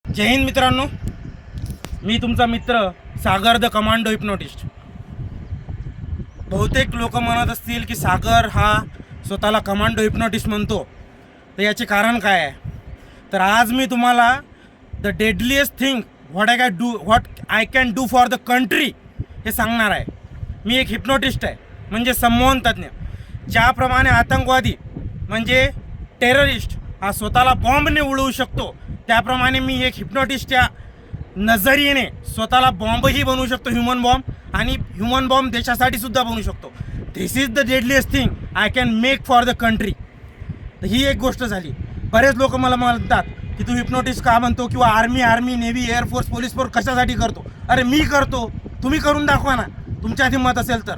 जय हिंद मित्रांनो, मी तुमचा मित्र सागर द कमांडो हिप्नोटिस्ट। बहुतेक लोक म्हणत असतील की सागर हा स्वतःला कमांडो हिप्नोटिस्ट म्हणतो, तर याचे कारण काय आहे? तर आज मी तुम्हाला the deadliest thing what I can do for the country हे सांगणार आहे। मी एक हिप्नोटिस्ट आहे, म्हणजे संमोहन तज्ज्ञ। ज्याप्रमाणे आतंकवादी म्हणजे टेररिस्ट हा स्वतःला बॉम्बने उडवू शकतो, त्याप्रमाणे मी एक हिप्नोटिस्टच्या नजरियेने स्वतःला बॉम्बही बनवू शकतो, ह्युमन बॉम्ब, आणि ह्युमन बॉम्ब देशासाठी सुद्धा बनवू शकतो। This is the deadliest thing I can make for the country. तर ही एक गोष्ट झाली। बरेच लोक मला म्हणतात की तू हिप्नोटिस्ट का म्हणतो, किंवा army navy air force police force कशासाठी करतो? अरे मी करतो, तुम्ही करून दाखवा ना, तुमच्यात हिंमत असेल तर।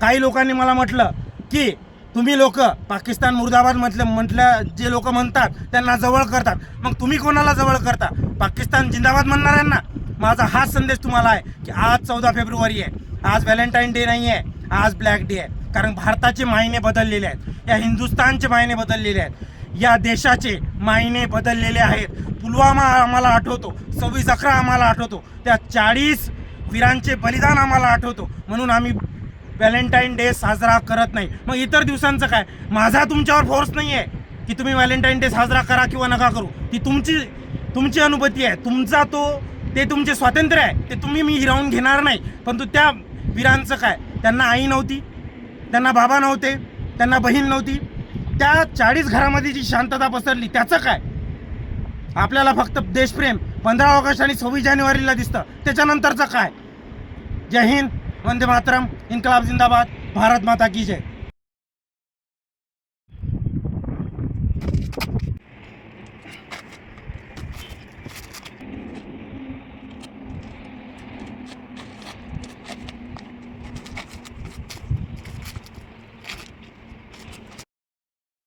काही लोकांनी मला म्हटलं की तुम्ही लोक पाकिस्तान मुर्दाबाद म्हटलं जे लोक म्हणतात त्यांना जवळ करतात, मग तुम्ही कोणाला जवळ करता? पाकिस्तान जिंदाबाद म्हणणाऱ्यांना। माझा हाच संदेश तुम्हाला आहे की आज 14 फेब्रुवारी आहे, आज व्हॅलेंटाईन डे नाही आहे, आज ब्लॅक डे आहे। कारण भारताचे मायने बदललेले आहेत, या हिंदुस्थानचे मायने बदललेले आहेत, या देशाचे मायने बदललेले आहेत। पुलवामा आम्हाला आठवतो, 26/11 आम्हाला आठवतो, त्या 40 वीरांचे बलिदान आम्हाला आठवतो, म्हणून आम्ही व्हॅलेंटाईन डे साजरा करत नाही। मग इतर दिवसांचं काय? माझा तुमच्यावर फोर्स नाही आहे की तुम्ही व्हॅलेंटाईन डे साजरा करा किंवा नका करू, ती तुमची अनुभूती आहे, तुमचा ते तुमचे स्वातंत्र्य आहे, ते मी हिरावून घेणार नाही। परंतु त्या वीरांचं काय? त्यांना आई नव्हती, त्यांना बाबा नव्हते, त्यांना बहीण नव्हती, त्या 40 घरामध्ये जी शांतता पसरली त्याचं काय? आपल्याला फक्त देशप्रेम 15 ऑगस्ट आणि 26 जानेवारीला दिसतं, त्याच्यानंतरचं काय? जय हिंद, वंदे मातरम, इन्कलाब जिंदाबाद, भारत माता की जय।